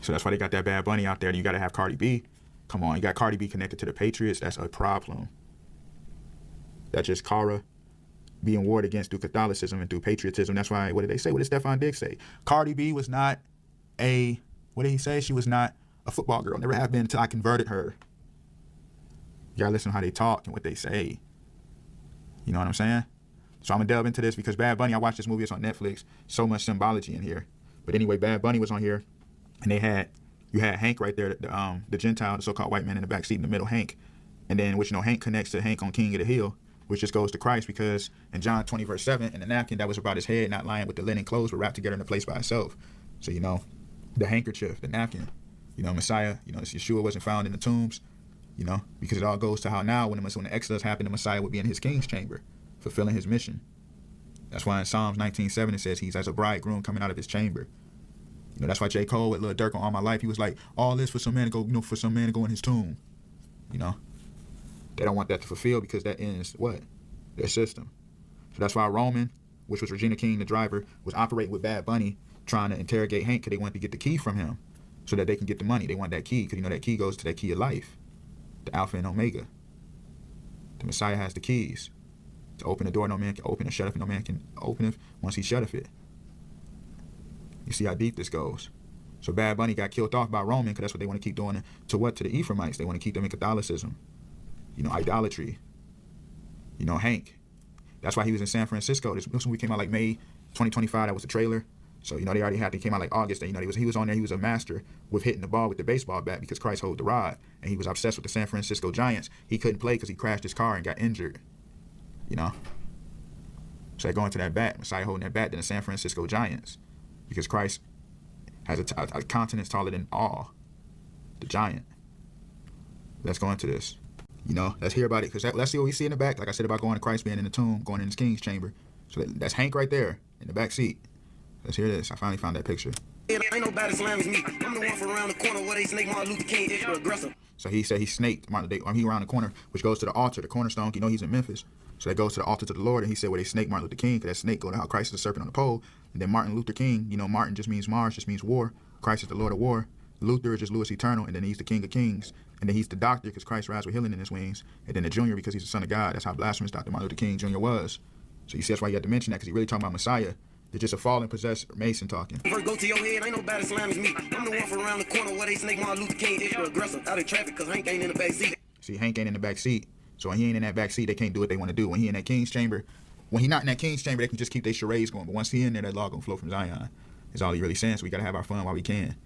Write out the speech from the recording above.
So that's why they got that Bad Bunny out there. You got to have Cardi B. Come on, you got Cardi B connected to the Patriots. That's a problem. That's just Cara being warred against through Catholicism and through patriotism. That's why, what did they say? What did Stefan Diggs say? Cardi B was not what did he say? She was not a football girl. Never have been until I converted her. You gotta listen to how they talk and what they say. You know what I'm saying? So I'm gonna delve into this because Bad Bunny, I watched this movie, it's on Netflix. So much symbology in here. But anyway, Bad Bunny was on here, and you had Hank right there, the Gentile, the so-called white man in the back seat in the middle, Hank. And then, which, Hank connects to Hank on King of the Hill, which just goes to Christ, because in John 20 verse 7, in the napkin that was about his head, not lying with the linen clothes, but wrapped together in a place by itself. So, the handkerchief, the napkin, Messiah, Yeshua wasn't found in the tombs, because it all goes to how now when the Exodus happened, the Messiah would be in his king's chamber, fulfilling his mission. That's why in Psalms 19:7 it says he's as a bridegroom coming out of his chamber. That's why J. Cole with Lil Durk on All My Life, he was like, all this for some man to go, for some man to go in his tomb. They don't want that to fulfill because that ends what? Their system. So that's why Roman, which was Regina King, the driver, was operating with Bad Bunny, trying to interrogate Hank because they wanted to get the key from him so that they can get the money. They want that key because that key goes to that key of life, the Alpha and Omega. The Messiah has the keys to open the door no man can open, and shut it no man can open it once he shutteth it. You see how deep this goes. So Bad Bunny got killed off by Roman because that's what they want to keep doing to the Ephraimites. They want to keep them in Catholicism, idolatry. Hank. That's why he was in San Francisco. This movie came out like May 2025. That was the trailer. So they came out like August. And, he was on there. He was a master with hitting the ball with the baseball bat because Christ holds the rod, and he was obsessed with the San Francisco Giants. He couldn't play because he crashed his car and got injured. So they go into that bat, Messiah holding that bat, then the San Francisco Giants, because Christ has a continent taller than all, the giant. Let's go into this. Let's hear about it, because let's see what we see in the back. Like I said about going to Christ being in the tomb, going in his king's chamber. So that's Hank right there in the back seat. Let's hear this. I finally found that picture. Ain't nobody slamming me. I'm the one from around the corner where they snake Martin Luther King, extra aggressive. So he said he snaked he around the corner, which goes to the altar, the cornerstone. He's in Memphis. So that goes to the altar to the Lord, and he said where they snake Martin Luther King, because that snake go to how Christ is the serpent on the pole. And then Martin Luther King, Martin just means Mars, just means war. Christ is the Lord of war. Luther is just Louis Eternal, and then he's the King of Kings. And then he's the doctor because Christ rides with healing in his wings. And then the junior because he's the son of God. That's how blasphemous Dr. Martin Luther King Jr. was. So you see that's why you had to mention that, because he really talking about Messiah. They're just a fallen, possessed Mason talking. First go to your head, ain't nobody slamming me. I'm the one from around the corner where they snake Martin Luther King, extra aggressive. Out of traffic because Hank ain't in the back seat. See, Hank ain't in the back seat. So when he ain't in that back seat, they can't do what they want to do. When he in that king's chamber, when he not in that king's chamber, they can just keep their charades going. But once he in there, that law gonna flow from Zion. Is all he really saying. So we gotta have our fun while we can.